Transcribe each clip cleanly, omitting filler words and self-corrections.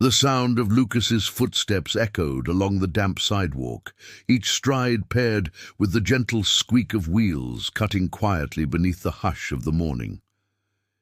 The sound of Lucas's footsteps echoed along the damp sidewalk, each stride paired with the gentle squeak of wheels cutting quietly beneath the hush of the morning.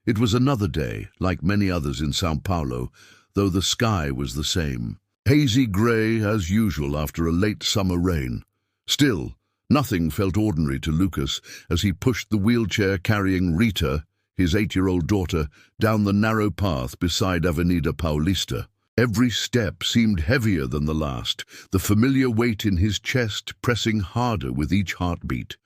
It was another day, like many others in São Paulo, though the sky was the same. Hazy grey as usual after a late summer rain. Still, nothing felt ordinary to Lucas as he pushed the wheelchair carrying Rita, his 8-year-old daughter, down the narrow path beside Avenida Paulista. Every step seemed heavier than the last, the familiar weight in his chest pressing harder with each heartbeat.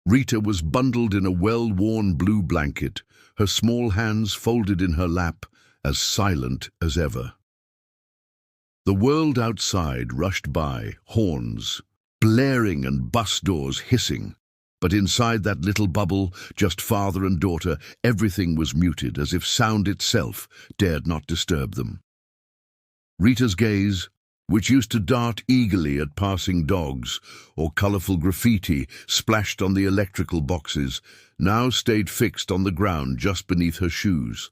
Rita was bundled in a well-worn blue blanket, her small hands folded in her lap, as silent as ever. The world outside rushed by, horns blaring and bus doors hissing. But inside that little bubble, just father and daughter, everything was muted, as if sound itself dared not disturb them. Rita's gaze, which used to dart eagerly at passing dogs or colourful graffiti splashed on the electrical boxes, now stayed fixed on the ground just beneath her shoes.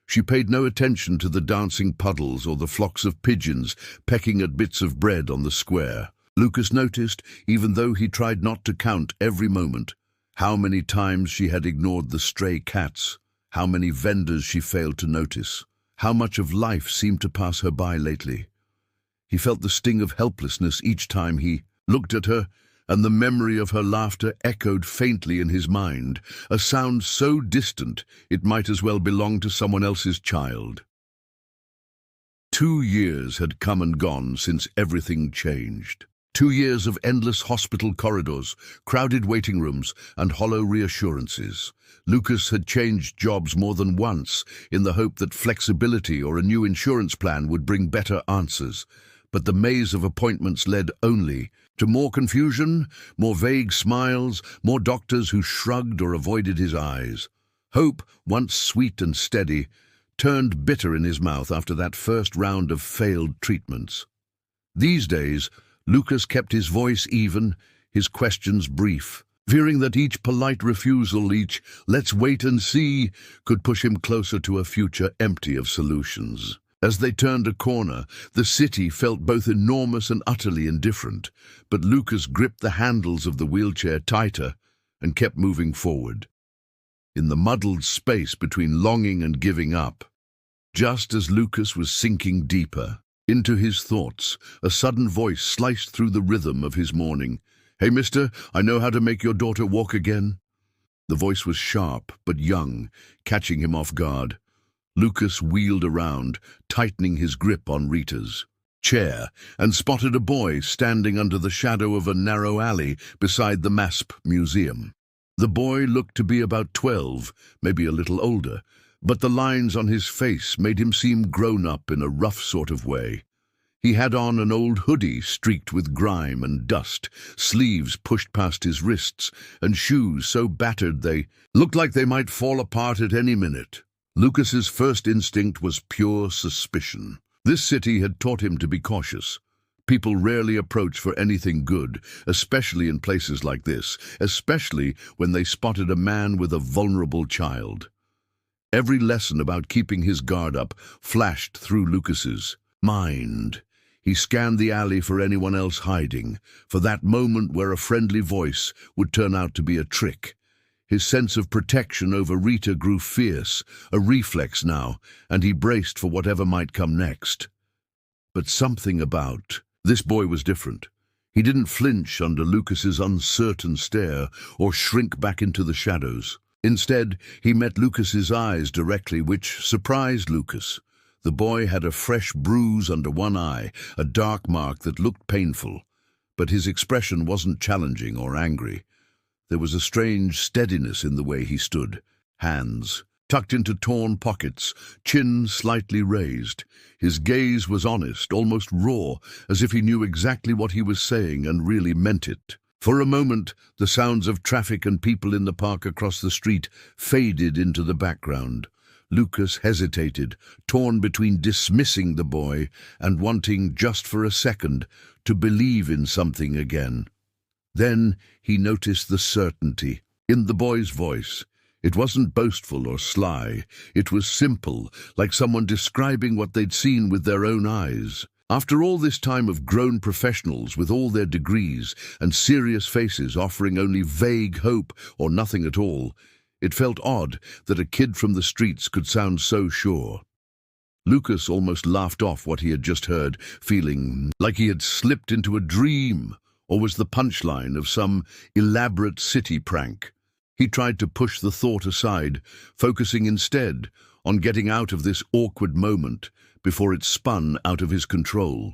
She paid no attention to the dancing puddles or the flocks of pigeons pecking at bits of bread on the square. Lucas noticed, even though he tried not to count every moment, how many times she had ignored the stray cats, how many vendors she failed to notice, how much of life seemed to pass her by lately. He felt the sting of helplessness each time he looked at her, and the memory of her laughter echoed faintly in his mind, a sound so distant it might as well belong to someone else's child. 2 years had come and gone since everything changed. 2 years of endless hospital corridors, crowded waiting rooms, and hollow reassurances. Lucas had changed jobs more than once in the hope that flexibility or a new insurance plan would bring better answers. But the maze of appointments led only to more confusion, more vague smiles, more doctors who shrugged or avoided his eyes. Hope, once sweet and steady, turned bitter in his mouth after that first round of failed treatments. These days, Lucas kept his voice even, his questions brief, fearing that each polite refusal, each "let's wait and see," could push him closer to a future empty of solutions. As they turned a corner, the city felt both enormous and utterly indifferent, but Lucas gripped the handles of the wheelchair tighter and kept moving forward. In the muddled space between longing and giving up, just as Lucas was sinking deeper into his thoughts, a sudden voice sliced through the rhythm of his morning. "Hey, mister, I know how to make your daughter walk again." The voice was sharp but young, catching him off guard. Lucas wheeled around, tightening his grip on Rita's chair, and spotted a boy standing under the shadow of a narrow alley beside the MASP Museum. The boy looked to be about 12, maybe a little older, but the lines on his face made him seem grown up in a rough sort of way. He had on an old hoodie streaked with grime and dust, sleeves pushed past his wrists, and shoes so battered they looked like they might fall apart at any minute. Lucas's first instinct was pure suspicion. This city had taught him to be cautious. People rarely approach for anything good, especially in places like this, especially when they spotted a man with a vulnerable child. Every lesson about keeping his guard up flashed through Lucas's mind. He scanned the alley for anyone else hiding, for that moment where a friendly voice would turn out to be a trick. His sense of protection over Rita grew fierce, a reflex now, and he braced for whatever might come next. But something about this boy was different. He didn't flinch under Lucas's uncertain stare or shrink back into the shadows. Instead, he met Lucas's eyes directly, which surprised Lucas. The boy had a fresh bruise under one eye, a dark mark that looked painful, but his expression wasn't challenging or angry. There was a strange steadiness in the way he stood, hands tucked into torn pockets, chin slightly raised. His gaze was honest, almost raw, as if he knew exactly what he was saying and really meant it. For a moment, the sounds of traffic and people in the park across the street faded into the background. Lucas hesitated, torn between dismissing the boy and wanting, just for a second, to believe in something again. Then he noticed the certainty in the boy's voice. It wasn't boastful or sly. It was simple, like someone describing what they'd seen with their own eyes. After all this time of grown professionals with all their degrees and serious faces offering only vague hope or nothing at all, it felt odd that a kid from the streets could sound so sure. Lucas almost laughed off what he had just heard, feeling like he had slipped into a dream or was the punchline of some elaborate city prank. He tried to push the thought aside, focusing instead on getting out of this awkward moment before it spun out of his control.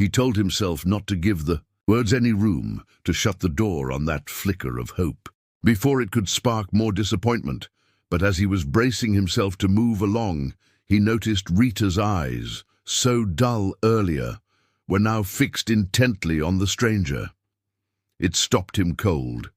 He told himself not to give the words any room to shut the door on that flicker of hope, before it could spark more disappointment. But as he was bracing himself to move along, he noticed Rita's eyes, so dull earlier, were now fixed intently on the stranger. It stopped him cold.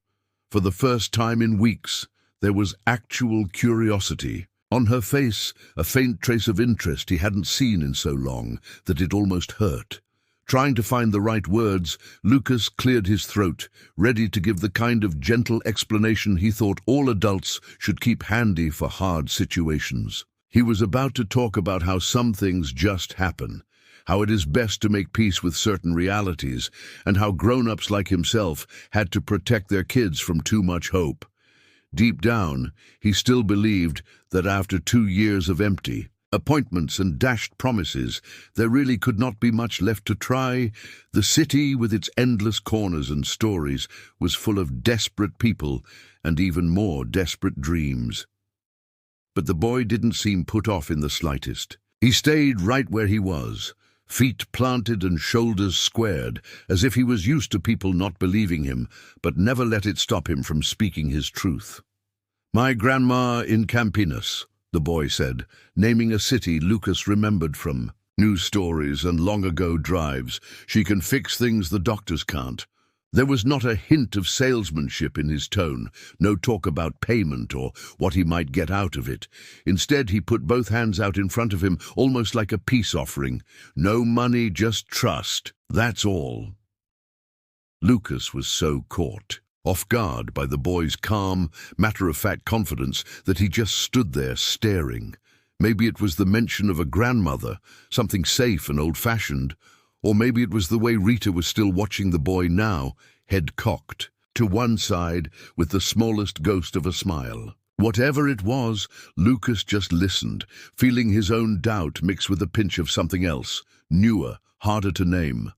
For the first time in weeks, there was actual curiosity. On her face, a faint trace of interest he hadn't seen in so long that it almost hurt. Trying to find the right words, Lucas cleared his throat, ready to give the kind of gentle explanation he thought all adults should keep handy for hard situations. He was about to talk about how some things just happen, how it is best to make peace with certain realities, and how grown-ups like himself had to protect their kids from too much hope. Deep down, he still believed that after 2 years of empty appointments and dashed promises, there really could not be much left to try. The city, with its endless corners and stories, was full of desperate people and even more desperate dreams. But the boy didn't seem put off in the slightest. He stayed right where he was, feet planted and shoulders squared, as if he was used to people not believing him, but never let it stop him from speaking his truth. "My grandma in Campinas," the boy said, naming a city Lucas remembered from news stories and long-ago drives. "She can fix things the doctors can't." There was not a hint of salesmanship in his tone, no talk about payment or what he might get out of it. Instead, he put both hands out in front of him, almost like a peace offering. "No money, just trust. That's all." Lucas was so caught off guard by the boy's calm, matter-of-fact confidence that he just stood there staring. Maybe it was the mention of a grandmother, something safe and old-fashioned, or maybe it was the way Rita was still watching the boy now, head cocked to one side with the smallest ghost of a smile. Whatever it was, Lucas just listened, feeling his own doubt mix with a pinch of something else, newer, harder to name.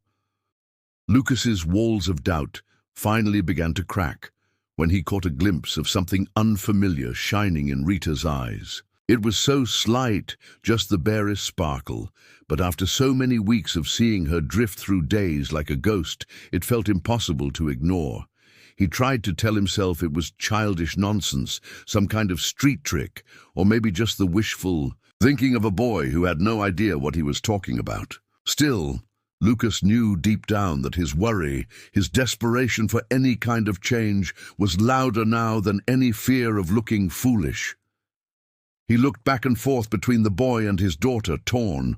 Lucas's walls of doubt finally began to crack when he caught a glimpse of something unfamiliar shining in Rita's eyes. It was so slight, just the barest sparkle, but after so many weeks of seeing her drift through days like a ghost, it felt impossible to ignore. He tried to tell himself it was childish nonsense, some kind of street trick, or maybe just the wishful thinking of a boy who had no idea what he was talking about. Still, Lucas knew deep down that his worry, his desperation for any kind of change, was louder now than any fear of looking foolish. He looked back and forth between the boy and his daughter, torn,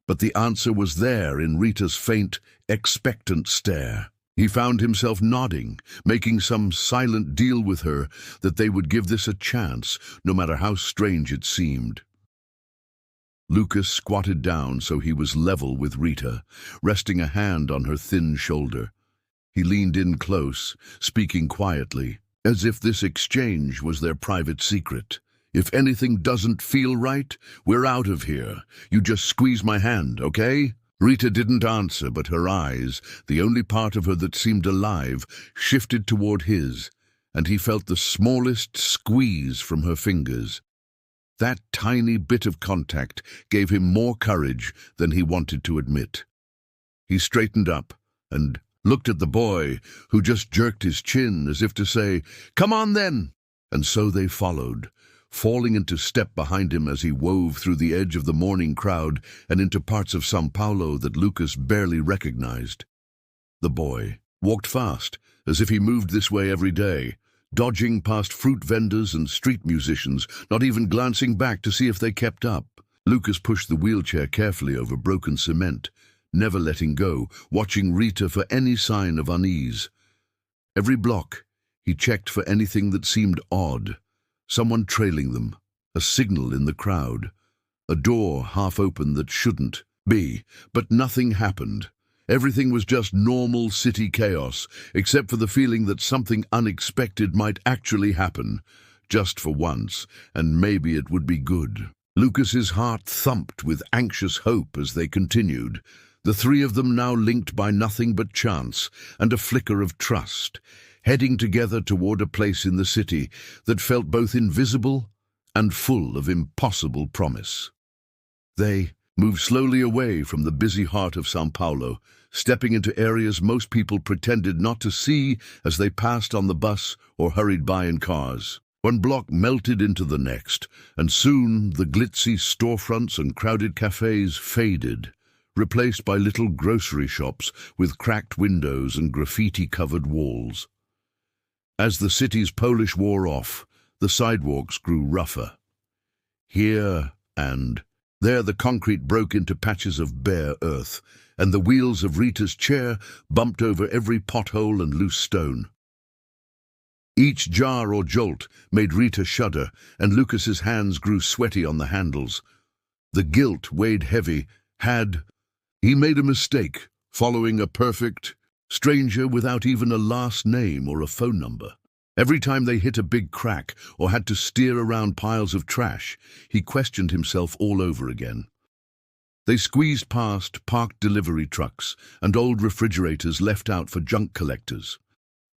but the answer was there in Rita's faint, expectant stare. He found himself nodding, making some silent deal with her that they would give this a chance, no matter how strange it seemed. Lucas squatted down so he was level with Rita, resting a hand on her thin shoulder. He leaned in close, speaking quietly, as if this exchange was their private secret. "If anything doesn't feel right, we're out of here. You just squeeze my hand, okay?" Rita didn't answer, but her eyes, the only part of her that seemed alive, shifted toward his, and he felt the smallest squeeze from her fingers. That tiny bit of contact gave him more courage than he wanted to admit. He straightened up and looked at the boy, who just jerked his chin as if to say, "Come on then!" And so they followed, falling into step behind him as he wove through the edge of the morning crowd and into parts of São Paulo that Lucas barely recognized. The boy walked fast, as if he moved this way every day, dodging past fruit vendors and street musicians, not even glancing back to see if they kept up. Lucas pushed the wheelchair carefully over broken cement, never letting go, watching Rita for any sign of unease. Every block, he checked for anything that seemed odd, someone trailing them, a signal in the crowd, a door half open that shouldn't be, but nothing happened. Everything was just normal city chaos, except for the feeling that something unexpected might actually happen, just for once, and maybe it would be good. Lucas's heart thumped with anxious hope as they continued, the three of them now linked by nothing but chance and a flicker of trust, heading together toward a place in the city that felt both invisible and full of impossible promise. They moved slowly away from the busy heart of São Paulo, stepping into areas most people pretended not to see as they passed on the bus or hurried by in cars. One block melted into the next, and soon the glitzy storefronts and crowded cafes faded, replaced by little grocery shops with cracked windows and graffiti-covered walls. As the city's polish wore off, the sidewalks grew rougher. Here and there the concrete broke into patches of bare earth, and the wheels of Rita's chair bumped over every pothole and loose stone. Each jar or jolt made Rita shudder, and Lucas's hands grew sweaty on the handles. The guilt weighed heavy. Had he made a mistake, following a perfect stranger without even a last name or a phone number? Every time they hit a big crack or had to steer around piles of trash, he questioned himself all over again. They squeezed past parked delivery trucks and old refrigerators left out for junk collectors.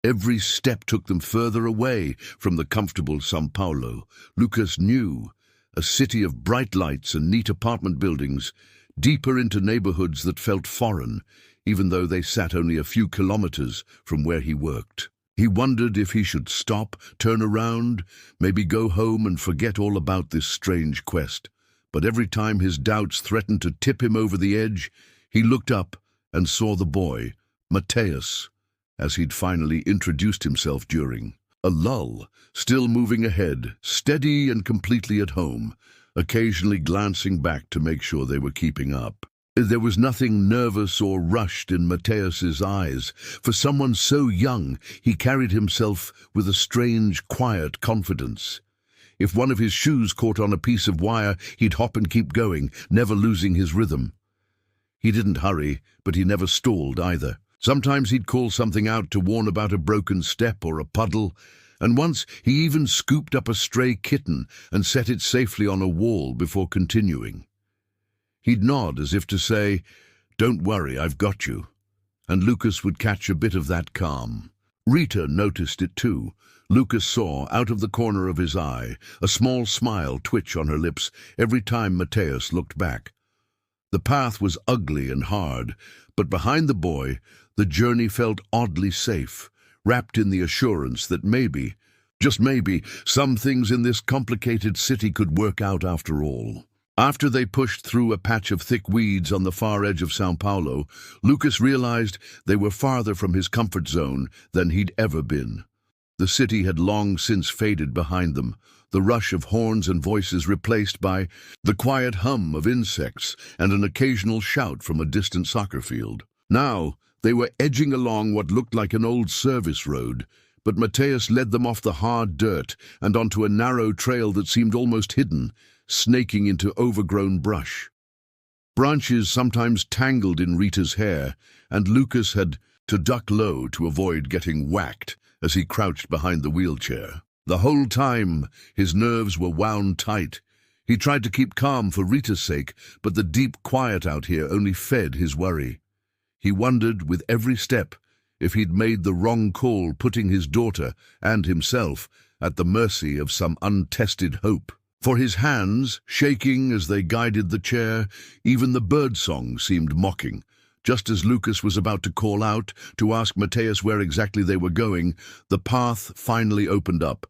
Every step took them further away from the comfortable São Paulo Lucas knew, a city of bright lights and neat apartment buildings, deeper into neighborhoods that felt foreign, even though they sat only a few kilometers from where he worked. He wondered if he should stop, turn around, maybe go home and forget all about this strange quest. But every time his doubts threatened to tip him over the edge, he looked up and saw the boy, Mateus, as he'd finally introduced himself during a lull, still moving ahead, steady and completely at home, occasionally glancing back to make sure they were keeping up. There was nothing nervous or rushed in Mateus's eyes. For someone so young, he carried himself with a strange, quiet confidence. If one of his shoes caught on a piece of wire, he'd hop and keep going, never losing his rhythm. He didn't hurry, but he never stalled either. Sometimes he'd call something out to warn about a broken step or a puddle, and once he even scooped up a stray kitten and set it safely on a wall before continuing. He'd nod as if to say, "Don't worry, I've got you," and Lucas would catch a bit of that calm. Rita noticed it too. Lucas saw, out of the corner of his eye, a small smile twitch on her lips every time Mateus looked back. The path was ugly and hard, but behind the boy, the journey felt oddly safe, wrapped in the assurance that maybe, just maybe, some things in this complicated city could work out after all. After they pushed through a patch of thick weeds on the far edge of São Paulo, Lucas realized they were farther from his comfort zone than he'd ever been. The city had long since faded behind them, the rush of horns and voices replaced by the quiet hum of insects and an occasional shout from a distant soccer field. Now, they were edging along what looked like an old service road, but Mateus led them off the hard dirt and onto a narrow trail that seemed almost hidden, snaking into overgrown brush. Branches sometimes tangled in Rita's hair, and Lucas had to duck low to avoid getting whacked as he crouched behind the wheelchair. The whole time, his nerves were wound tight. He tried to keep calm for Rita's sake, but the deep quiet out here only fed his worry. He wondered with every step if he'd made the wrong call, putting his daughter and himself at the mercy of some untested hope. For his hands, shaking as they guided the chair, even the birdsong seemed mocking. Just as Lucas was about to call out, to ask Mateus where exactly they were going, the path finally opened up.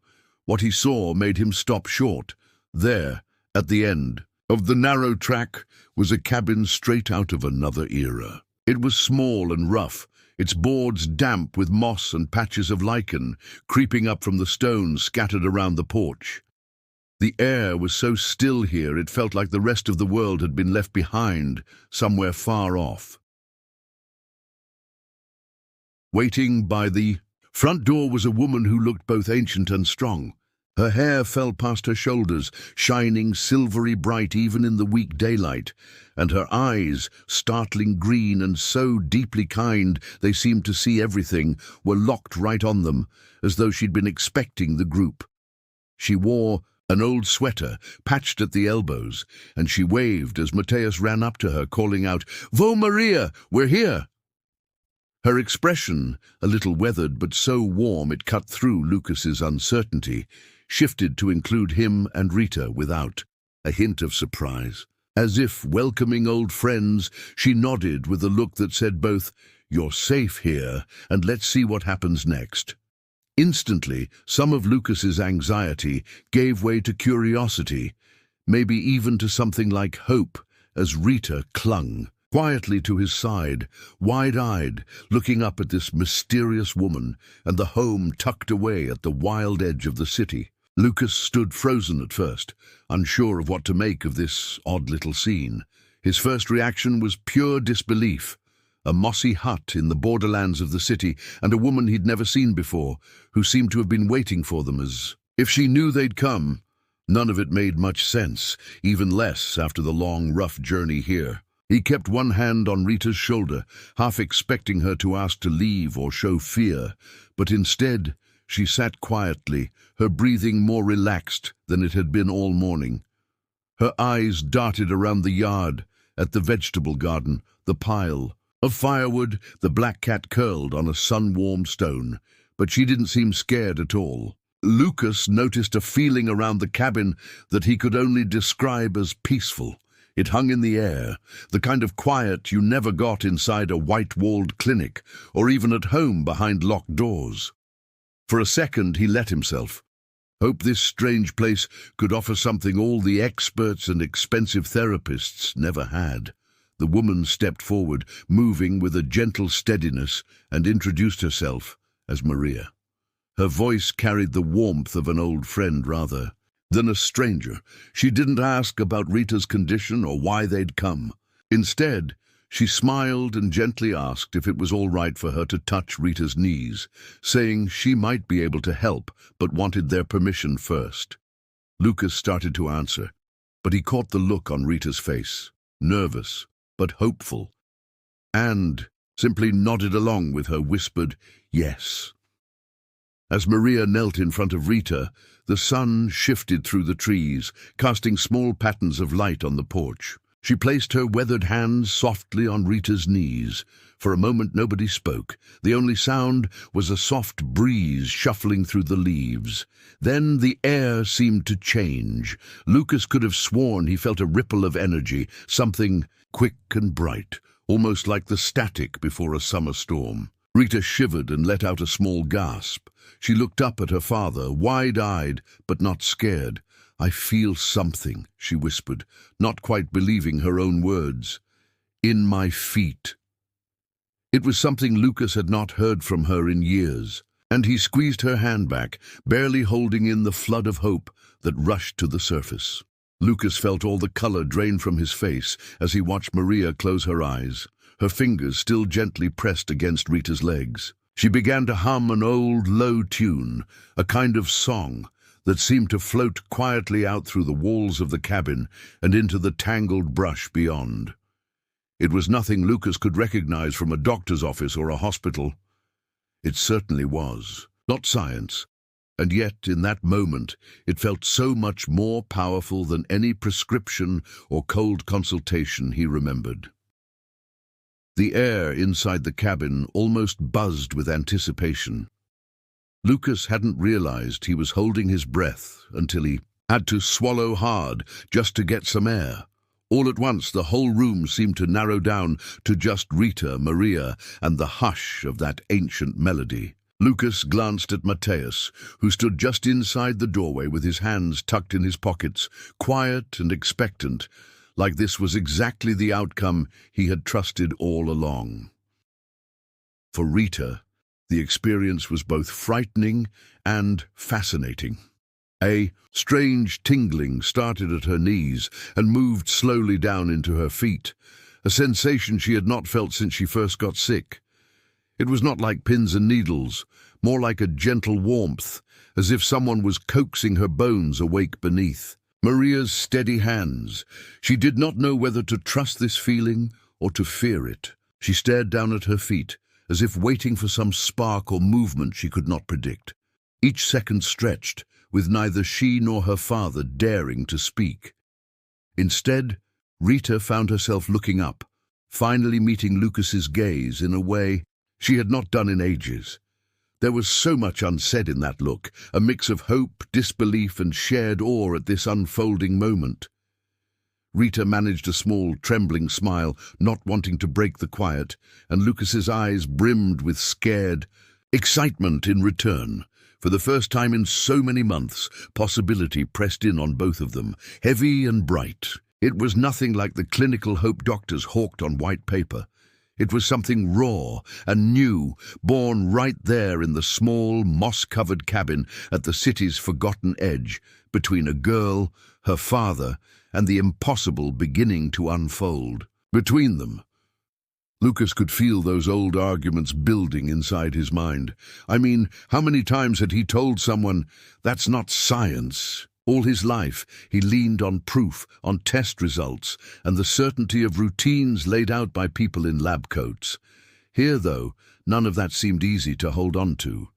What he saw made him stop short. There, at the end of the narrow track, was a cabin straight out of another era. It was small and rough, its boards damp with moss and patches of lichen creeping up from the stones scattered around the porch. The air was so still here it felt like the rest of the world had been left behind, somewhere far off. Waiting by the front door was a woman who looked both ancient and strong. Her hair fell past her shoulders, shining silvery bright even in the weak daylight, and her eyes, startling green and so deeply kind they seemed to see everything, were locked right on them, as though she'd been expecting the group. She wore an old sweater, patched at the elbows, and she waved as Matthias ran up to her, calling out, "Vo Maria, we're here!" Her expression, a little weathered but so warm it cut through Lucas's uncertainty, shifted to include him and Rita without a hint of surprise. As if welcoming old friends, she nodded with a look that said both, "You're safe here, and let's see what happens next." Instantly, some of Lucas's anxiety gave way to curiosity, maybe even to something like hope, as Rita clung quietly to his side, wide-eyed, looking up at this mysterious woman and the home tucked away at the wild edge of the city. Lucas stood frozen at first, unsure of what to make of this odd little scene. His first reaction was pure disbelief. A mossy hut in the borderlands of the city, and a woman he'd never seen before, who seemed to have been waiting for them as if she knew they'd come. None of it made much sense, even less after the long, rough journey here. He kept one hand on Rita's shoulder, half expecting her to ask to leave or show fear, but instead she sat quietly, her breathing more relaxed than it had been all morning. Her eyes darted around the yard, at the vegetable garden, the pile of firewood. The black cat curled on a sun-warmed stone, but she didn't seem scared at all. Lucas noticed a feeling around the cabin that he could only describe as peaceful. It hung in the air, the kind of quiet you never got inside a white-walled clinic, or even at home behind locked doors. For a second he let himself hope this strange place could offer something all the experts and expensive therapists never had. The woman stepped forward, moving with a gentle steadiness, and introduced herself as Maria. Her voice carried the warmth of an old friend rather than a stranger. She didn't ask about Rita's condition or why they'd come. Instead, she smiled and gently asked if it was all right for her to touch Rita's knees, saying she might be able to help, but wanted their permission first. Lucas started to answer, but he caught the look on Rita's face, nervous but hopeful, and simply nodded along with her whispered yes. As Maria knelt in front of Rita, the sun shifted through the trees, casting small patterns of light on the porch. She placed her weathered hands softly on Rita's knees. For a moment nobody spoke. The only sound was a soft breeze shuffling through the leaves. Then the air seemed to change. Lucas could have sworn he felt a ripple of energy, something quick and bright, almost like the static before a summer storm. Rita shivered and let out a small gasp. She looked up at her father, wide-eyed but not scared. "I feel something," she whispered, not quite believing her own words. "In my feet." It was something Lucas had not heard from her in years, and he squeezed her hand back, barely holding in the flood of hope that rushed to the surface. Lucas felt all the color drain from his face as he watched Maria close her eyes, her fingers still gently pressed against Rita's legs. She began to hum an old, low tune, a kind of song that seemed to float quietly out through the walls of the cabin and into the tangled brush beyond. It was nothing Lucas could recognize from a doctor's office or a hospital. It certainly was not science, and yet in that moment it felt so much more powerful than any prescription or cold consultation he remembered. The air inside the cabin almost buzzed with anticipation. Lucas hadn't realized he was holding his breath until he had to swallow hard just to get some air. All at once the whole room seemed to narrow down to just Rita, Maria, and the hush of that ancient melody. Lucas glanced at Matthias, who stood just inside the doorway with his hands tucked in his pockets, quiet and expectant, like this was exactly the outcome he had trusted all along. For Rita, the experience was both frightening and fascinating. A strange tingling started at her knees and moved slowly down into her feet, a sensation she had not felt since she first got sick. It was not like pins and needles, more like a gentle warmth, as if someone was coaxing her bones awake beneath. Maria's steady hands. She did not know whether to trust this feeling or to fear it. She stared down at her feet, as if waiting for some spark or movement she could not predict. Each second stretched, with neither she nor her father daring to speak. Instead, Rita found herself looking up, finally meeting Lucas's gaze in a way she had not done in ages. There was so much unsaid in that look, a mix of hope, disbelief, and shared awe at this unfolding moment. Rita managed a small, trembling smile, not wanting to break the quiet, and Lucas's eyes brimmed with scared excitement in return. For the first time in so many months, possibility pressed in on both of them, heavy and bright. It was nothing like the clinical hope doctors hawked on white paper. It was something raw and new, born right there in the small, moss-covered cabin at the city's forgotten edge, between a girl, her father, and the impossible beginning to unfold. Between them, Lucas could feel those old arguments building inside his mind. I mean, how many times had he told someone, "That's not science"? All his life, he leaned on proof, on test results, and the certainty of routines laid out by people in lab coats. Here, though, none of that seemed easy to hold on to.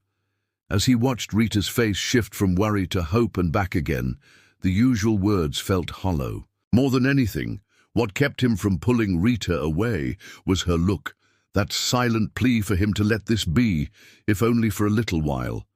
As he watched Rita's face shift from worry to hope and back again, the usual words felt hollow. More than anything, what kept him from pulling Rita away was her look, that silent plea for him to let this be, if only for a little while.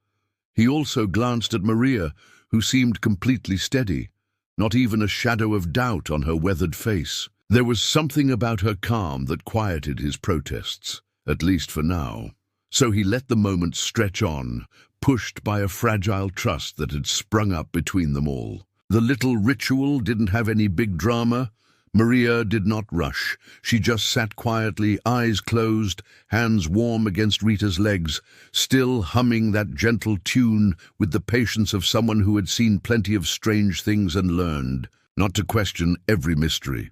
He also glanced at Maria, who seemed completely steady, not even a shadow of doubt on her weathered face. There was something about her calm that quieted his protests, at least for now. So he let the moment stretch on, pushed by a fragile trust that had sprung up between them all. The little ritual didn't have any big drama. Maria did not rush. She just sat quietly, eyes closed, hands warm against Rita's legs, still humming that gentle tune with the patience of someone who had seen plenty of strange things and learned not to question every mystery.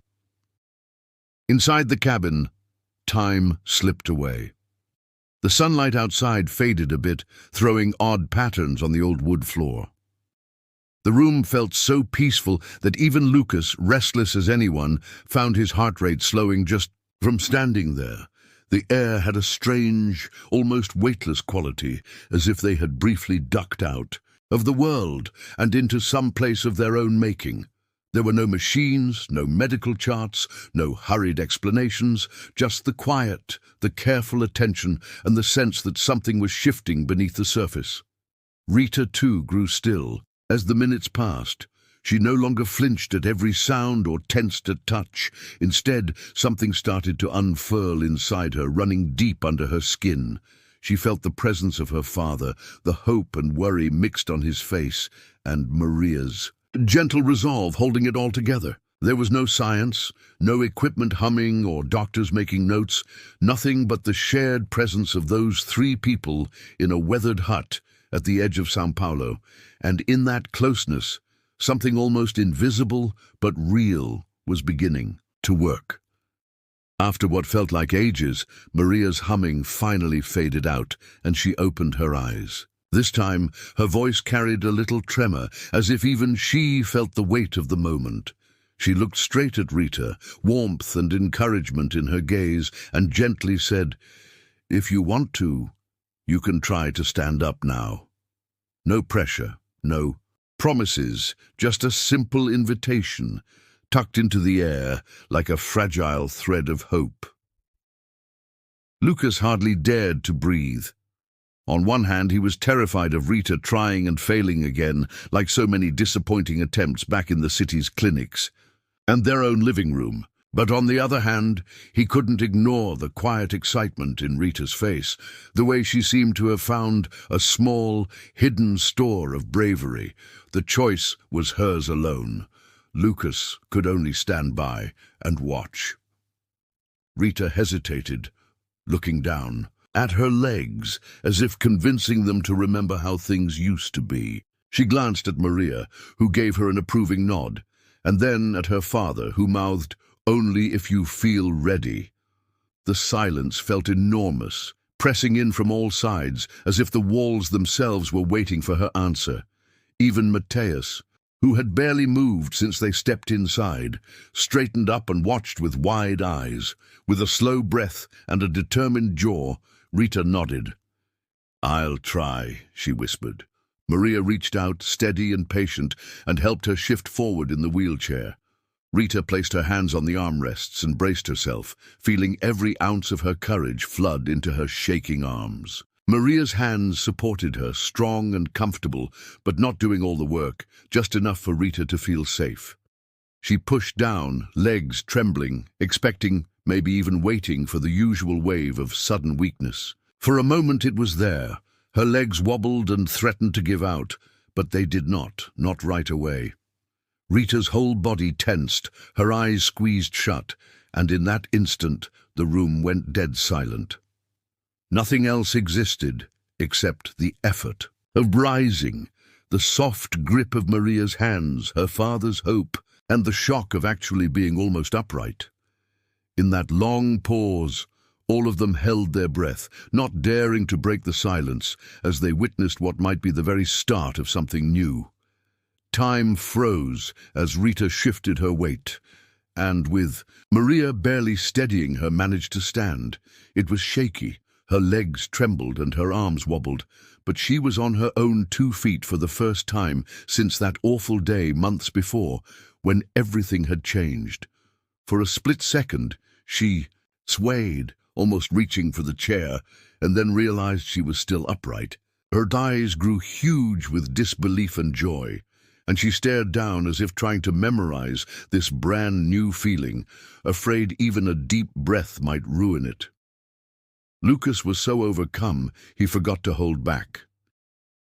Inside the cabin, time slipped away. The sunlight outside faded a bit, throwing odd patterns on the old wood floor. The room felt so peaceful that even Lucas, restless as anyone, found his heart rate slowing just from standing there. The air had a strange, almost weightless quality, as if they had briefly ducked out of the world and into some place of their own making. There were no machines, no medical charts, no hurried explanations, just the quiet, the careful attention, and the sense that something was shifting beneath the surface. Rita, too, grew still. As the minutes passed, she no longer flinched at every sound or tensed at touch. Instead, something started to unfurl inside her, running deep under her skin. She felt the presence of her father, the hope and worry mixed on his face, and Maria's gentle resolve holding it all together. There was no science, no equipment humming or doctors making notes, nothing but the shared presence of those three people in a weathered hut at the edge of São Paulo, and in that closeness, something almost invisible but real was beginning to work. After what felt like ages, Maria's humming finally faded out, and she opened her eyes. This time, her voice carried a little tremor, as if even she felt the weight of the moment. She looked straight at Rita, warmth and encouragement in her gaze, and gently said, "If you want to, you can try to stand up now." No pressure, no promises, just a simple invitation, tucked into the air like a fragile thread of hope. Lucas hardly dared to breathe. On one hand, he was terrified of Rita trying and failing again, like so many disappointing attempts back in the city's clinics and their own living room. But on the other hand, he couldn't ignore the quiet excitement in Rita's face, the way she seemed to have found a small, hidden store of bravery. The choice was hers alone. Lucas could only stand by and watch. Rita hesitated, looking down at her legs, as if convincing them to remember how things used to be. She glanced at Maria, who gave her an approving nod, and then at her father, who mouthed, "Only if you feel ready." The silence felt enormous, pressing in from all sides, as if the walls themselves were waiting for her answer. Even Matthias, who had barely moved since they stepped inside, straightened up and watched with wide eyes. With a slow breath and a determined jaw, Rita nodded. "I'll try," she whispered. Maria reached out, steady and patient, and helped her shift forward in the wheelchair. Rita placed her hands on the armrests and braced herself, feeling every ounce of her courage flood into her shaking arms. Maria's hands supported her, strong and comfortable, but not doing all the work, just enough for Rita to feel safe. She pushed down, legs trembling, expecting, maybe even waiting for the usual wave of sudden weakness. For a moment it was there. Her legs wobbled and threatened to give out, but they did not right away. Rita's whole body tensed, her eyes squeezed shut, and in that instant the room went dead silent. Nothing else existed except the effort of rising, the soft grip of Maria's hands, her father's hope, and the shock of actually being almost upright. In that long pause, all of them held their breath, not daring to break the silence as they witnessed what might be the very start of something new. Time froze as Rita shifted her weight, and with Maria barely steadying her, managed to stand. It was shaky, her legs trembled and her arms wobbled, but she was on her own 2 feet for the first time since that awful day months before, when everything had changed. For a split second, she swayed, almost reaching for the chair, and then realized she was still upright. Her eyes grew huge with disbelief and joy, and she stared down as if trying to memorize this brand new feeling, afraid even a deep breath might ruin it. Lucas was so overcome he forgot to hold back.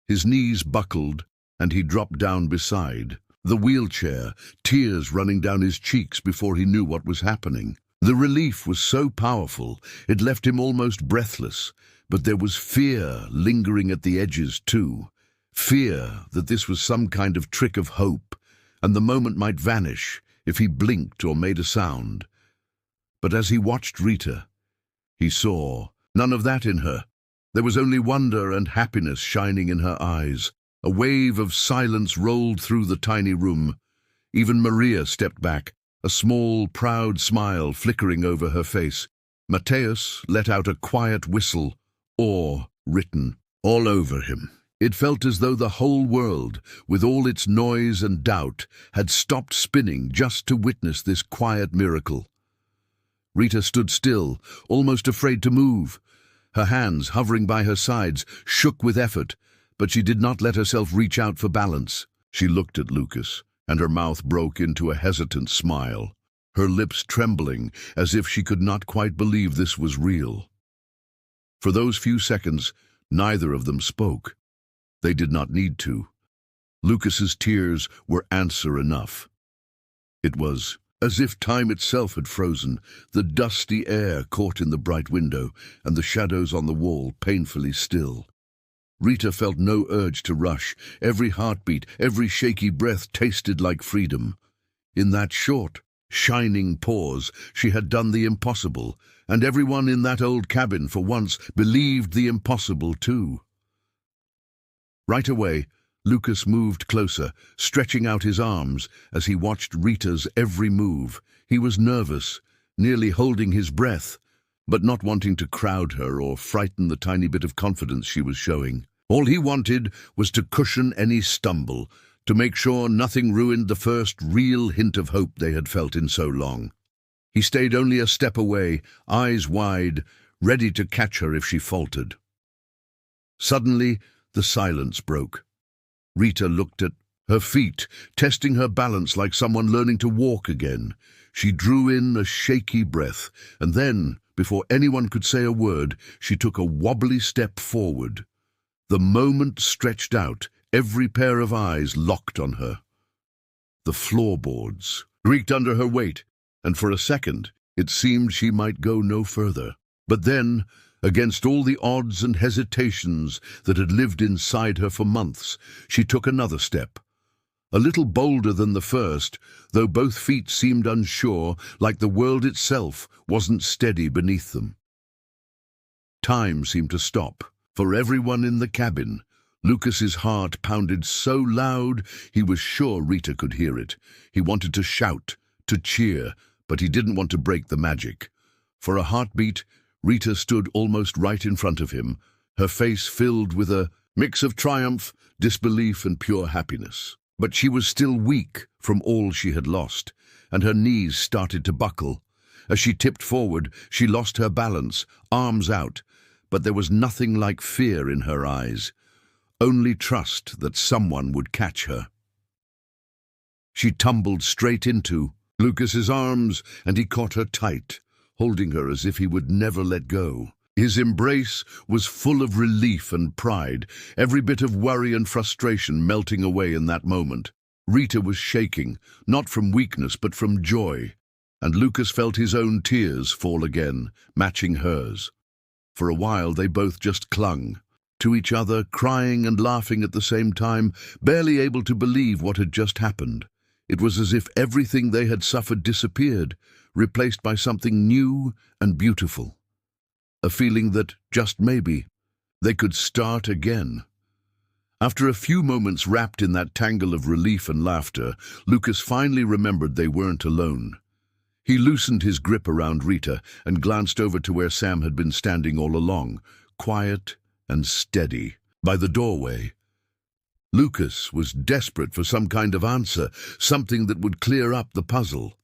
His knees buckled, and he dropped down beside the wheelchair, tears running down his cheeks before he knew what was happening. The relief was so powerful, it left him almost breathless, but there was fear lingering at the edges too. Fear that this was some kind of trick of hope, and the moment might vanish if he blinked or made a sound. But as he watched Rita, he saw none of that in her. There was only wonder and happiness shining in her eyes. A wave of silence rolled through the tiny room. Even Maria stepped back, a small, proud smile flickering over her face. Matthias let out a quiet whistle, awe written all over him. It felt as though the whole world, with all its noise and doubt, had stopped spinning just to witness this quiet miracle. Rita stood still, almost afraid to move. Her hands, hovering by her sides, shook with effort, but she did not let herself reach out for balance. She looked at Lucas, and her mouth broke into a hesitant smile, her lips trembling as if she could not quite believe this was real. For those few seconds, neither of them spoke. They did not need to. Lucas's tears were answer enough. It was as if time itself had frozen, the dusty air caught in the bright window, and the shadows on the wall painfully still. Rita felt no urge to rush. Every heartbeat, every shaky breath tasted like freedom. In that short, shining pause, she had done the impossible, and everyone in that old cabin for once believed the impossible too. Right away, Lucas moved closer, stretching out his arms as he watched Rita's every move. He was nervous, nearly holding his breath, but not wanting to crowd her or frighten the tiny bit of confidence she was showing. All he wanted was to cushion any stumble, to make sure nothing ruined the first real hint of hope they had felt in so long. He stayed only a step away, eyes wide, ready to catch her if she faltered. Suddenly, the silence broke. Rita looked at her feet, testing her balance like someone learning to walk again. She drew in a shaky breath, and then, before anyone could say a word, she took a wobbly step forward. The moment stretched out, every pair of eyes locked on her. The floorboards creaked under her weight, and for a second it seemed she might go no further. But then, against all the odds and hesitations that had lived inside her for months, she took another step. A little bolder than the first, though both feet seemed unsure, like the world itself wasn't steady beneath them. Time seemed to stop. For everyone in the cabin, Lucas's heart pounded so loud he was sure Rita could hear it. He wanted to shout, to cheer, but he didn't want to break the magic. For a heartbeat, Rita stood almost right in front of him, her face filled with a mix of triumph, disbelief, and pure happiness. But she was still weak from all she had lost, and her knees started to buckle. As she tipped forward, she lost her balance, arms out, but there was nothing like fear in her eyes, only trust that someone would catch her. She tumbled straight into Lucas's arms, and he caught her tight, holding her as if he would never let go. His embrace was full of relief and pride, every bit of worry and frustration melting away in that moment. Rita was shaking, not from weakness but from joy, and Lucas felt his own tears fall again, matching hers. For a while they both just clung to each other, crying and laughing at the same time, barely able to believe what had just happened. It was as if everything they had suffered disappeared, replaced by something new and beautiful. A feeling that, just maybe, they could start again. After a few moments wrapped in that tangle of relief and laughter, Lucas finally remembered they weren't alone. He loosened his grip around Rita and glanced over to where Sam had been standing all along, quiet and steady, by the doorway. Lucas was desperate for some kind of answer, something that would clear up the puzzle.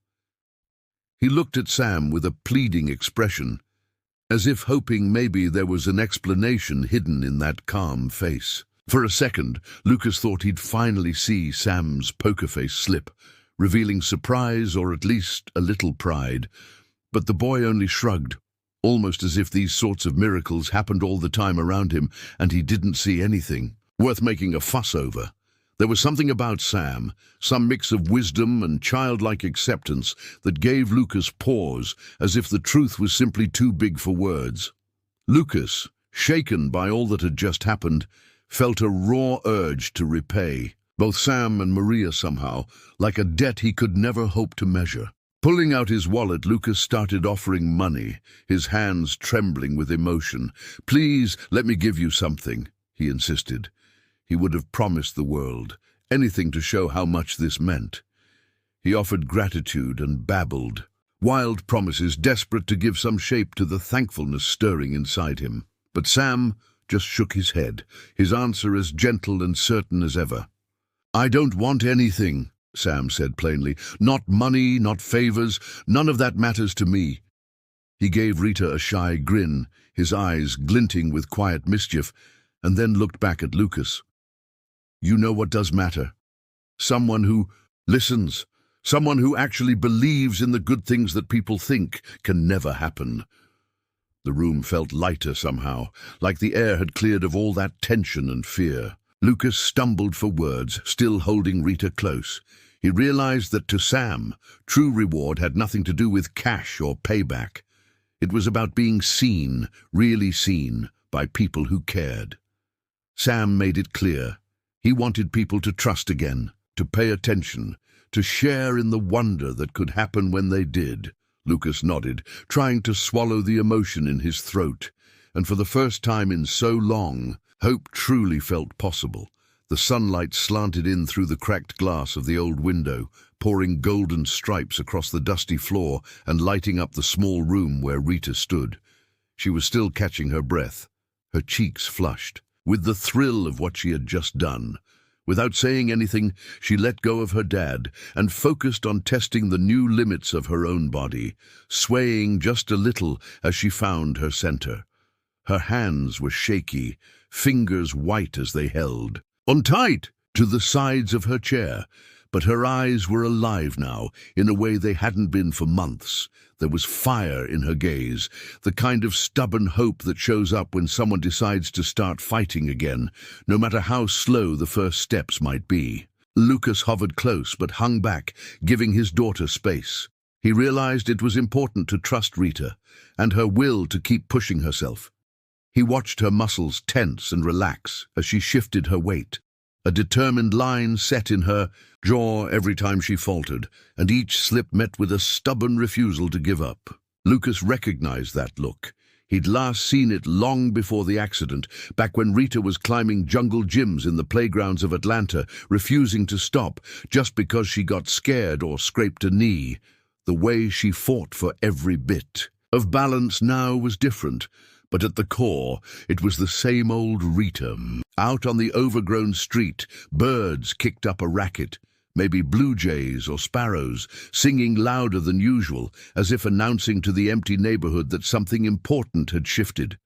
He looked at Sam with a pleading expression, as if hoping maybe there was an explanation hidden in that calm face. For a second, Lucas thought he'd finally see Sam's poker face slip, revealing surprise or at least a little pride. But the boy only shrugged, almost as if these sorts of miracles happened all the time around him and he didn't see anything worth making a fuss over. There was something about Sam, some mix of wisdom and childlike acceptance, that gave Lucas pause, as if the truth was simply too big for words. Lucas, shaken by all that had just happened, felt a raw urge to repay both Sam and Maria somehow, like a debt he could never hope to measure. Pulling out his wallet, Lucas started offering money, his hands trembling with emotion. "Please, let me give you something," he insisted. He would have promised the world, anything to show how much this meant. He offered gratitude and babbled, wild promises, desperate to give some shape to the thankfulness stirring inside him. But Sam just shook his head, his answer as gentle and certain as ever. "I don't want anything," Sam said plainly. "Not money, not favors, none of that matters to me." He gave Rita a shy grin, his eyes glinting with quiet mischief, and then looked back at Lucas. "You know what does matter. Someone who listens, someone who actually believes in the good things that people think can never happen." The room felt lighter somehow, like the air had cleared of all that tension and fear. Lucas stumbled for words, still holding Rita close. He realized that to Sam, true reward had nothing to do with cash or payback. It was about being seen, really seen, by people who cared. Sam made it clear. He wanted people to trust again, to pay attention, to share in the wonder that could happen when they did. Lucas nodded, trying to swallow the emotion in his throat, and for the first time in so long, hope truly felt possible. The sunlight slanted in through the cracked glass of the old window, pouring golden stripes across the dusty floor and lighting up the small room where Rita stood. She was still catching her breath, her cheeks flushed, with the thrill of what she had just done. Without saying anything, she let go of her dad and focused on testing the new limits of her own body, swaying just a little as she found her center. Her hands were shaky, fingers white as they held on tight to the sides of her chair, but her eyes were alive now in a way they hadn't been for months. There was fire in her gaze, the kind of stubborn hope that shows up when someone decides to start fighting again, no matter how slow the first steps might be. Lucas hovered close but hung back, giving his daughter space. He realized it was important to trust Rita and her will to keep pushing herself. He watched her muscles tense and relax as she shifted her weight, a determined line set in her jaw every time she faltered, and each slip met with a stubborn refusal to give up. Lucas recognized that look. He'd last seen it long before the accident, back when Rita was climbing jungle gyms in the playgrounds of Atlanta, refusing to stop just because she got scared or scraped a knee. The way she fought for every bit of balance now was different, but at the core, it was the same old Rita. Out on the overgrown street, birds kicked up a racket. Maybe blue jays or sparrows, singing louder than usual, as if announcing to the empty neighborhood that something important had shifted.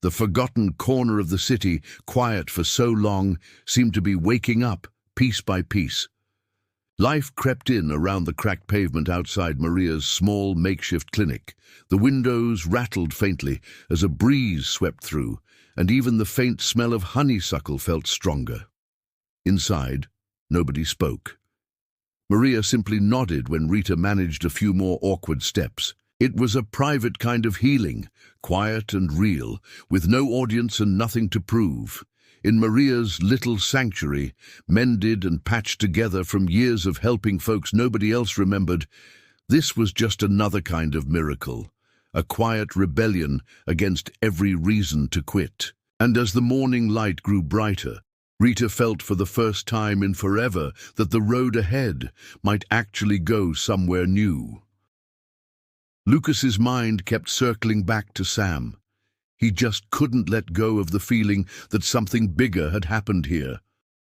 The forgotten corner of the city, quiet for so long, seemed to be waking up, piece by piece. Life crept in around the cracked pavement outside Maria's small makeshift clinic. The windows rattled faintly as a breeze swept through, and even the faint smell of honeysuckle felt stronger. Inside, nobody spoke. Maria simply nodded when Rita managed a few more awkward steps. It was a private kind of healing, quiet and real, with no audience and nothing to prove. In Maria's little sanctuary, mended and patched together from years of helping folks nobody else remembered, this was just another kind of miracle, a quiet rebellion against every reason to quit. And as the morning light grew brighter, Rita felt for the first time in forever that the road ahead might actually go somewhere new. Lucas's mind kept circling back to Sam. He just couldn't let go of the feeling that something bigger had happened here,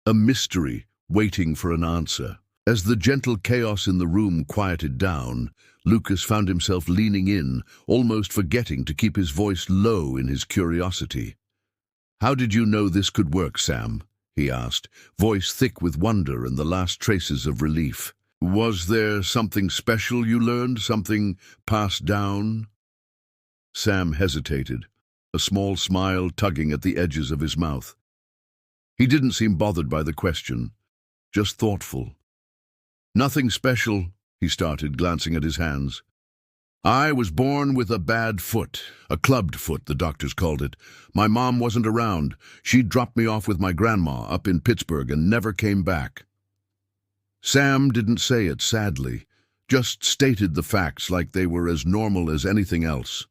a mystery waiting for an answer. As the gentle chaos in the room quieted down, Lucas found himself leaning in, almost forgetting to keep his voice low in his curiosity. "How did you know this could work, Sam?" he asked, voice thick with wonder and the last traces of relief. "Was there something special you learned, something passed down?" Sam hesitated, a small smile tugging at the edges of his mouth. He didn't seem bothered by the question, just thoughtful. "Nothing special," he started, glancing at his hands. "I was born with a bad foot, a clubbed foot, the doctors called it. My mom wasn't around. She dropped me off with my grandma up in Pittsburgh and never came back." Sam didn't say it sadly, just stated the facts like they were as normal as anything else.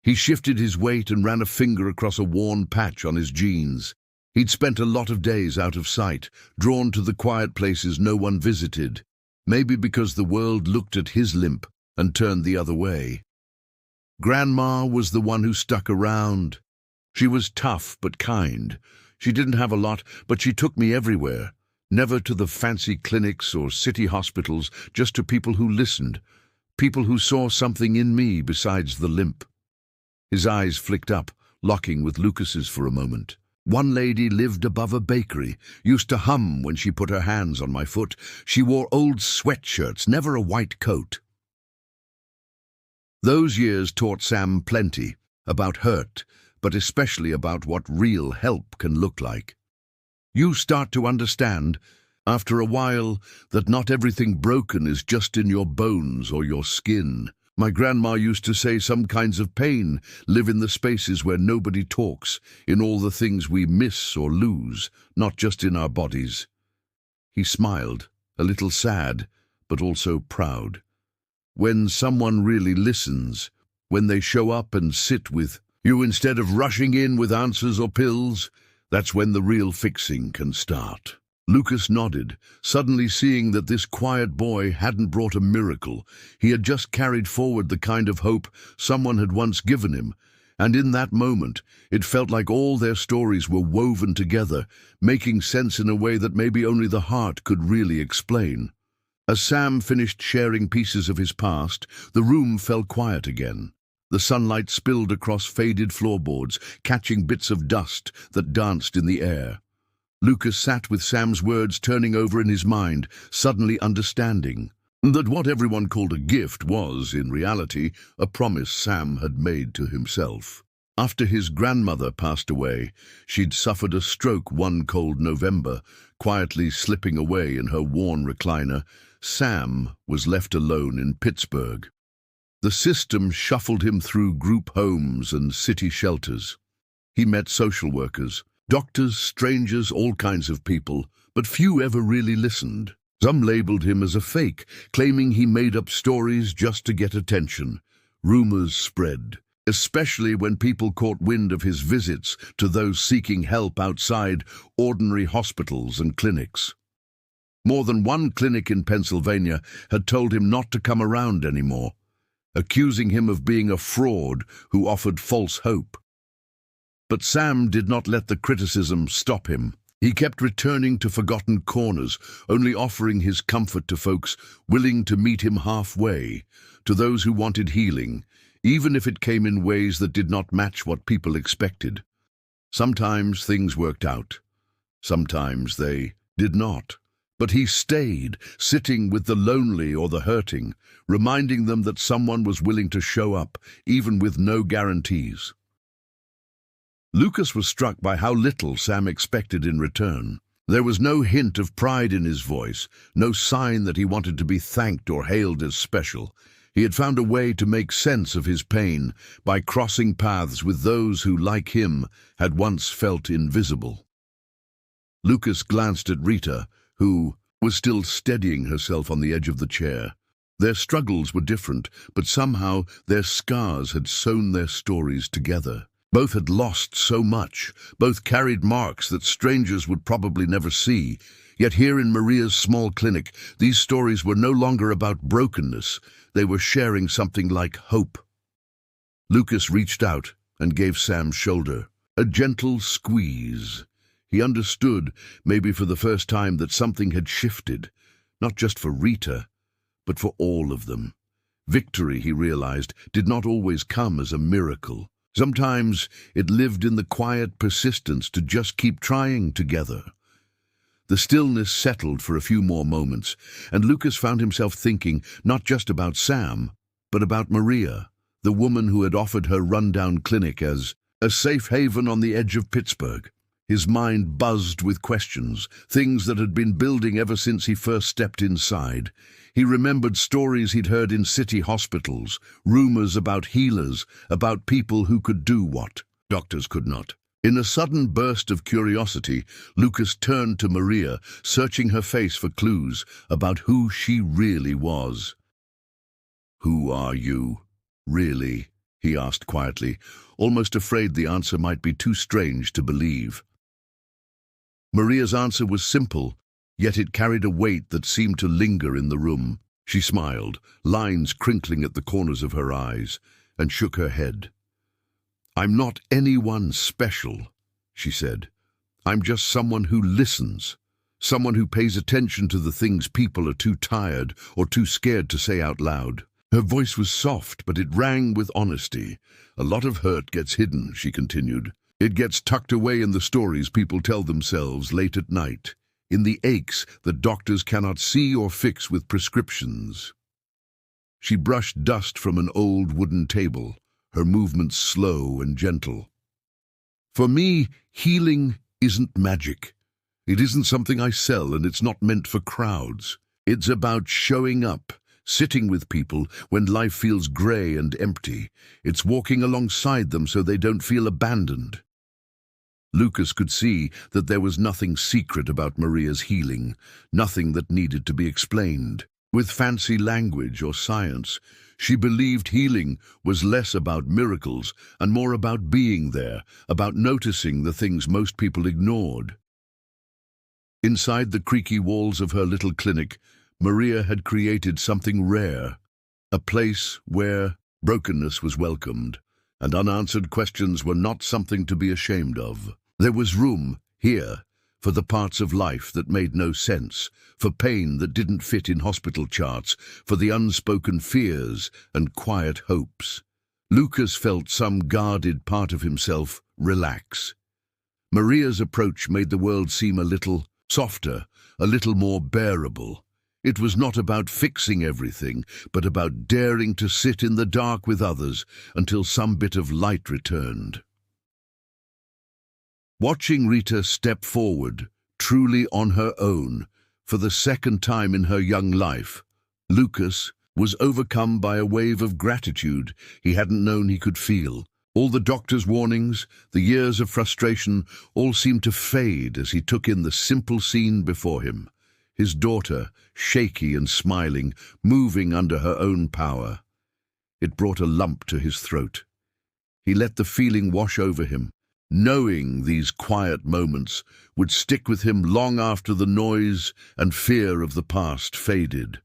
He shifted his weight and ran a finger across a worn patch on his jeans. He'd spent a lot of days out of sight, drawn to the quiet places no one visited, maybe because the world looked at his limp and turned the other way. Grandma was the one who stuck around. She was tough but kind. She didn't have a lot, but she took me everywhere. Never to the fancy clinics or city hospitals, just to people who listened, people who saw something in me besides the limp. His eyes flicked up, locking with Lucas's for a moment. "One lady lived above a bakery, used to hum when she put her hands on my foot. She wore old sweatshirts, never a white coat." Those years taught Sam plenty, about hurt, but especially about what real help can look like. You start to understand, after a while, that not everything broken is just in your bones or your skin. My grandma used to say some kinds of pain live in the spaces where nobody talks, in all the things we miss or lose, not just in our bodies. He smiled, a little sad, but also proud. When someone really listens, when they show up and sit with you instead of rushing in with answers or pills, that's when the real fixing can start. Lucas nodded, suddenly seeing that this quiet boy hadn't brought a miracle. He had just carried forward the kind of hope someone had once given him, and in that moment, it felt like all their stories were woven together, making sense in a way that maybe only the heart could really explain. As Sam finished sharing pieces of his past, the room fell quiet again. The sunlight spilled across faded floorboards, catching bits of dust that danced in the air. Lucas sat with Sam's words turning over in his mind, suddenly understanding that what everyone called a gift was, in reality, a promise Sam had made to himself. After his grandmother passed away, she'd suffered a stroke one cold November. Quietly slipping away in her worn recliner, Sam was left alone in Pittsburgh. The system shuffled him through group homes and city shelters. He met social workers, doctors, strangers, all kinds of people, but few ever really listened. Some labeled him as a fake, claiming he made up stories just to get attention. Rumors spread. especially when people caught wind of his visits to those seeking help outside ordinary hospitals and clinics. More than one clinic in Pennsylvania had told him not to come around anymore, accusing him of being a fraud who offered false hope. But Sam did not let the criticism stop him. He kept returning to forgotten corners, only offering his comfort to folks willing to meet him halfway, to those who wanted healing, even if it came in ways that did not match what people expected. Sometimes things worked out. Sometimes they did not. But he stayed, sitting with the lonely or the hurting, reminding them that someone was willing to show up, even with no guarantees. Lucas was struck by how little Sam expected in return. There was no hint of pride in his voice, no sign that he wanted to be thanked or hailed as special. He had found a way to make sense of his pain by crossing paths with those who, like him, had once felt invisible. Lucas glanced at Rita, who was still steadying herself on the edge of the chair. Their struggles were different, but somehow their scars had sewn their stories together. Both had lost so much, both carried marks that strangers would probably never see. Yet here in Maria's small clinic, these stories were no longer about brokenness. They were sharing something like hope. Lucas reached out and gave Sam's shoulder a gentle squeeze. He understood, maybe for the first time, that something had shifted, not just for Rita, but for all of them. Victory, he realized, did not always come as a miracle. Sometimes it lived in the quiet persistence to just keep trying together. The stillness settled for a few more moments, and Lucas found himself thinking not just about Sam, but about Maria, the woman who had offered her rundown clinic as a safe haven on the edge of Pittsburgh. His mind buzzed with questions, things that had been building ever since he first stepped inside. He remembered stories he'd heard in city hospitals, rumors about healers, about people who could do what doctors could not. In a sudden burst of curiosity, Lucas turned to Maria, searching her face for clues about who she really was. "Who are you, really?" he asked quietly, almost afraid the answer might be too strange to believe. Maria's answer was simple, yet it carried a weight that seemed to linger in the room. She smiled, lines crinkling at the corners of her eyes, and shook her head. "I'm not anyone special," she said. "I'm just someone who listens, someone who pays attention to the things people are too tired or too scared to say out loud." Her voice was soft, but it rang with honesty. "A lot of hurt gets hidden," she continued. "It gets tucked away in the stories people tell themselves late at night, in the aches that doctors cannot see or fix with prescriptions." She brushed dust from an old wooden table, her movements slow and gentle. "For me, healing isn't magic. It isn't something I sell, and it's not meant for crowds. It's about showing up, sitting with people when life feels grey and empty. It's walking alongside them so they don't feel abandoned." Lucas could see that there was nothing secret about Maria's healing, nothing that needed to be explained with fancy language or science. She believed healing was less about miracles and more about being there, about noticing the things most people ignored. Inside the creaky walls of her little clinic, Maria had created something rare, a place where brokenness was welcomed, and unanswered questions were not something to be ashamed of. There was room, here, for the parts of life that made no sense, for pain that didn't fit in hospital charts, for the unspoken fears and quiet hopes. Lucas felt some guarded part of himself relax. Maria's approach made the world seem a little softer, a little more bearable. It was not about fixing everything, but about daring to sit in the dark with others until some bit of light returned. Watching Rita step forward, truly on her own, for the second time in her young life, Lucas was overcome by a wave of gratitude he hadn't known he could feel. All the doctor's warnings, the years of frustration, all seemed to fade as he took in the simple scene before him. His daughter, shaky and smiling, moving under her own power. It brought a lump to his throat. He let the feeling wash over him, knowing these quiet moments would stick with him long after the noise and fear of the past faded.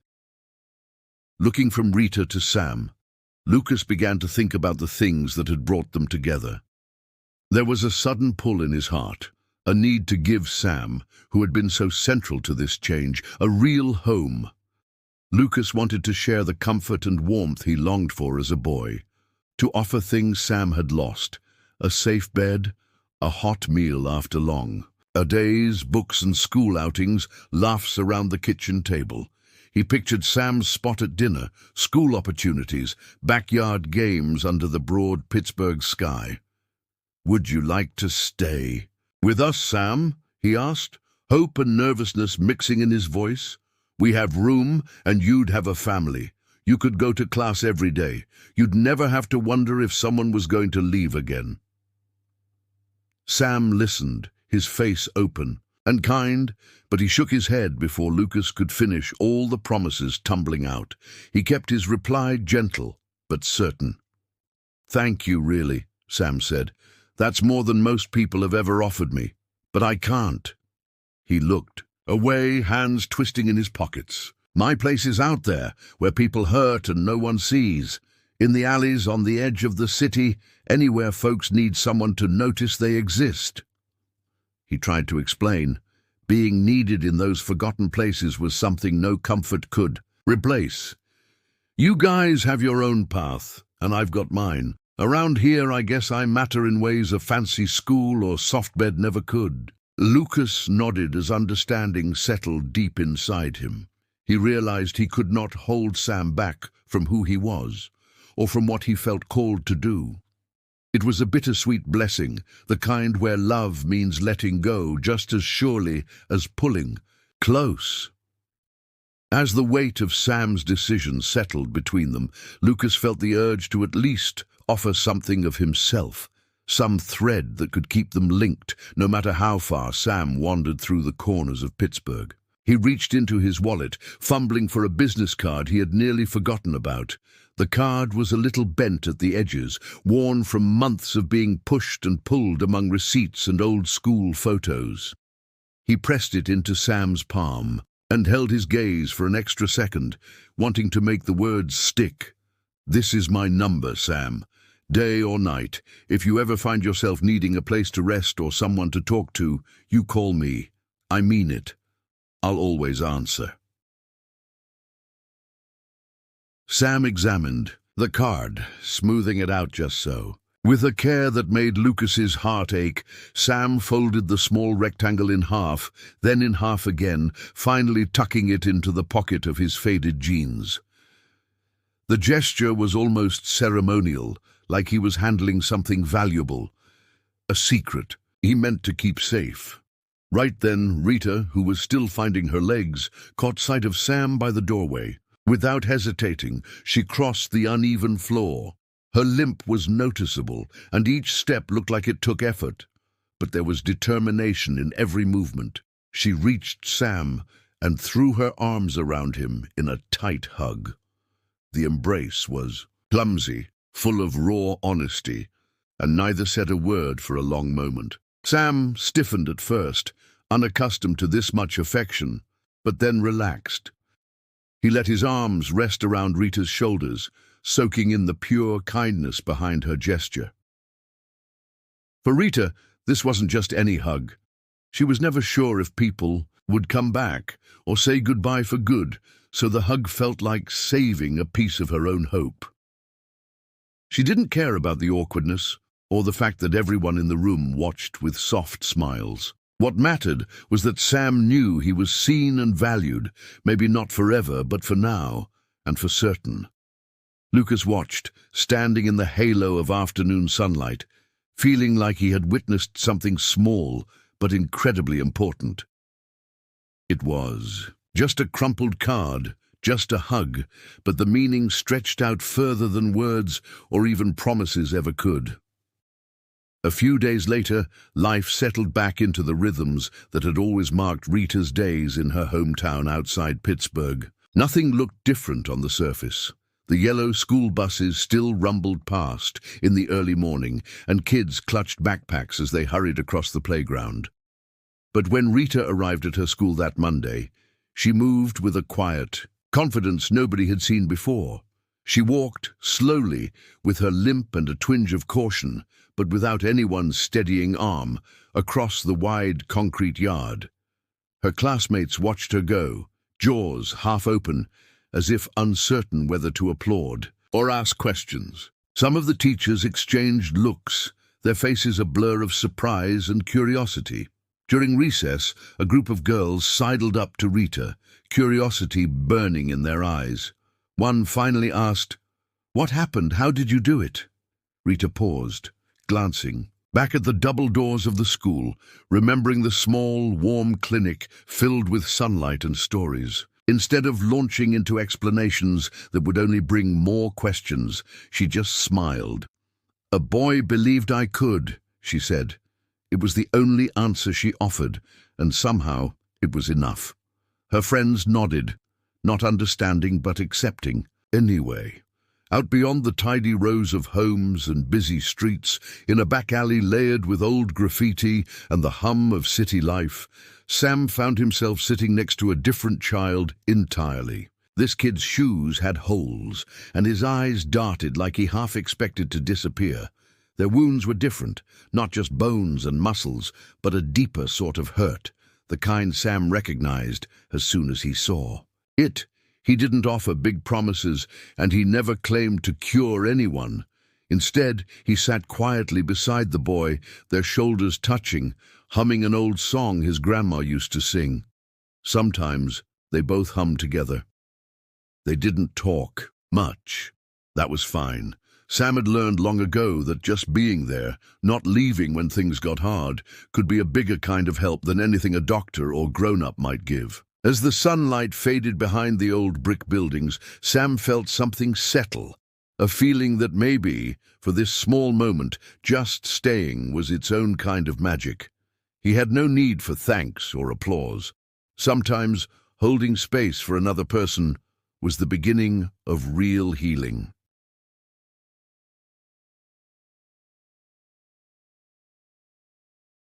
Looking from Rita to Sam, Lucas began to think about the things that had brought them together. There was a sudden pull in his heart, a need to give Sam, who had been so central to this change, a real home. Lucas wanted to share the comfort and warmth he longed for as a boy, to offer things Sam had lost, a safe bed, a hot meal after long days, books and school outings, laughs around the kitchen table. He pictured Sam's spot at dinner, school opportunities, backyard games under the broad Pittsburgh sky. "Would you like to stay with us, Sam?" he asked, hope and nervousness mixing in his voice. "We have room, and you'd have a family. You could go to class every day. You'd never have to wonder if someone was going to leave again." Sam listened, his face open and kind, but he shook his head before Lucas could finish all the promises tumbling out. He kept his reply gentle, but certain. "Thank you, really," Sam said. "That's more than most people have ever offered me, but I can't." He looked away, hands twisting in his pockets. "My place is out there, where people hurt and no one sees. In the alleys, on the edge of the city, anywhere folks need someone to notice they exist." He tried to explain. Being needed in those forgotten places was something no comfort could replace. "You guys have your own path, and I've got mine. Around here, I guess I matter in ways a fancy school or soft bed never could." Lucas nodded as understanding settled deep inside him. He realized he could not hold Sam back from who he was, or from what he felt called to do. It was a bittersweet blessing, the kind where love means letting go just as surely as pulling close. As the weight of Sam's decision settled between them, Lucas felt the urge to at least offer something of himself, some thread that could keep them linked, no matter how far Sam wandered through the corners of Pittsburgh. He reached into his wallet, fumbling for a business card he had nearly forgotten about. The card was a little bent at the edges, worn from months of being pushed and pulled among receipts and old-school photos. He pressed it into Sam's palm and held his gaze for an extra second, wanting to make the words stick. "This is my number, Sam. Day or night, if you ever find yourself needing a place to rest or someone to talk to, you call me. I mean it. I'll always answer." Sam examined the card, smoothing it out just so. With a care that made Lucas's heart ache, Sam folded the small rectangle in half, then in half again, finally tucking it into the pocket of his faded jeans. The gesture was almost ceremonial, like he was handling something valuable, a secret he meant to keep safe. Right then, Rita, who was still finding her legs, caught sight of Sam by the doorway. Without hesitating, she crossed the uneven floor. Her limp was noticeable, and each step looked like it took effort. But there was determination in every movement. She reached Sam and threw her arms around him in a tight hug. The embrace was clumsy, full of raw honesty, and neither said a word for a long moment. Sam stiffened at first, unaccustomed to this much affection, but then relaxed. He let his arms rest around Rita's shoulders, soaking in the pure kindness behind her gesture. For Rita, this wasn't just any hug. She was never sure if people would come back or say goodbye for good, so the hug felt like saving a piece of her own hope. She didn't care about the awkwardness or the fact that everyone in the room watched with soft smiles. What mattered was that Sam knew he was seen and valued, maybe not forever, but for now, and for certain. Lucas watched, standing in the halo of afternoon sunlight, feeling like he had witnessed something small but incredibly important. It was just a crumpled card, just a hug, but the meaning stretched out further than words or even promises ever could. A few days later, life settled back into the rhythms that had always marked Rita's days in her hometown outside Pittsburgh. Nothing looked different on the surface. The yellow school buses still rumbled past in the early morning, and kids clutched backpacks as they hurried across the playground. But when Rita arrived at her school that Monday, she moved with a quiet confidence nobody had seen before. She walked slowly, with her limp and a twinge of caution, but without anyone's steadying arm, across the wide concrete yard. Her classmates watched her go, jaws half open, as if uncertain whether to applaud or ask questions. Some of the teachers exchanged looks, their faces a blur of surprise and curiosity. During recess, a group of girls sidled up to Rita, curiosity burning in their eyes. One finally asked, "What happened? How did you do it?" Rita paused, glancing back at the double doors of the school, remembering the small, warm clinic filled with sunlight and stories. Instead of launching into explanations that would only bring more questions, she just smiled. "A boy believed I could," she said. It was the only answer she offered, and somehow it was enough. Her friends nodded, not understanding but accepting. Anyway, out beyond the tidy rows of homes and busy streets, in a back alley layered with old graffiti and the hum of city life, Sam found himself sitting next to a different child entirely. This kid's shoes had holes, and his eyes darted like he half expected to disappear. Their wounds were different, not just bones and muscles, but a deeper sort of hurt, the kind Sam recognized as soon as he saw it. He didn't offer big promises, and he never claimed to cure anyone. Instead, he sat quietly beside the boy, their shoulders touching, humming an old song his grandma used to sing. Sometimes they both hummed together. They didn't talk much. That was fine. Sam had learned long ago that just being there, not leaving when things got hard, could be a bigger kind of help than anything a doctor or grown-up might give. As the sunlight faded behind the old brick buildings, Sam felt something settle, a feeling that maybe, for this small moment, just staying was its own kind of magic. He had no need for thanks or applause. Sometimes, holding space for another person was the beginning of real healing.